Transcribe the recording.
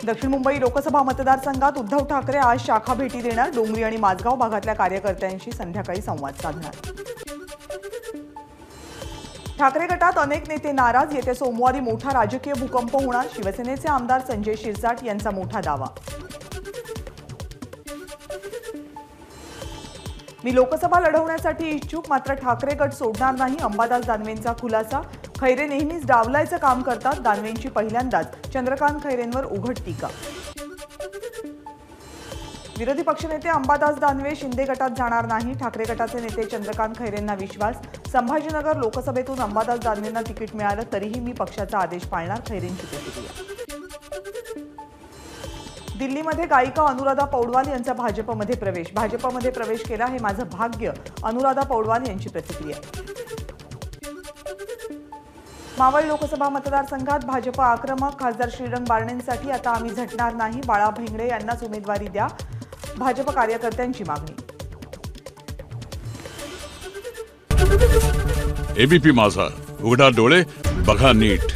दक्षिण मुंबई लोकसभा मतदारसंघात उद्धव ठाकरे आज शाखा भेटी देणार। डोंगरी आणि माझगाव भागातल्या कार्यकर्त्यांशी संध्याकाळी संवाद साधणार। ठाकरे गटात अनेक नेते नाराज। येत्या सोमवारी मोठा राजकीय भूकंप होणार। शिवसेनेचे आमदार संजय शिरसाट यांचा मोठा दावा। मी लोकसभा लढवण्यासाठी इच्छुक, मात्र ठाकरे गट सोडणार नाही। अंबादास दानवेंचा खुलासा। खैरे नेहमीच डावलायचं काम करतात। दानवेंची पहिल्यांदाच चंद्रकांत खैरेंवर उघड टीका। विरोधी पक्षनेते अंबादास दानवे शिंदे गटात जाणार नाही। ठाकरे गटाचे नेते चंद्रकांत खैरेंना विश्वास। संभाजीनगर लोकसभेतून अंबादास दानवेंना तिकीट मिळालं तरीही मी पक्षाचा आदेश पाळणार। खैरेंची प्रतिक्रिया। दिल्लीमध्ये गायिका अनुराधा पौडवाल यांचा भाजपमध्ये प्रवेश। भाजपमध्ये प्रवेश केला हे माझं भाग्य। अनुराधा पौडवाल यांची प्रतिक्रिया। मावळ लोकसभा मतदारसंघात भाजप आक्रमक। खासदार श्रीरंग बारणेंसाठी आता आम्ही झटणार नाही। बाळा भेंगडे यांनाच उमेदवारी द्या, भाजप कार्यकर्त्यांची मागणी। एबीपी माझा, उघडा डोळे बघा नीट।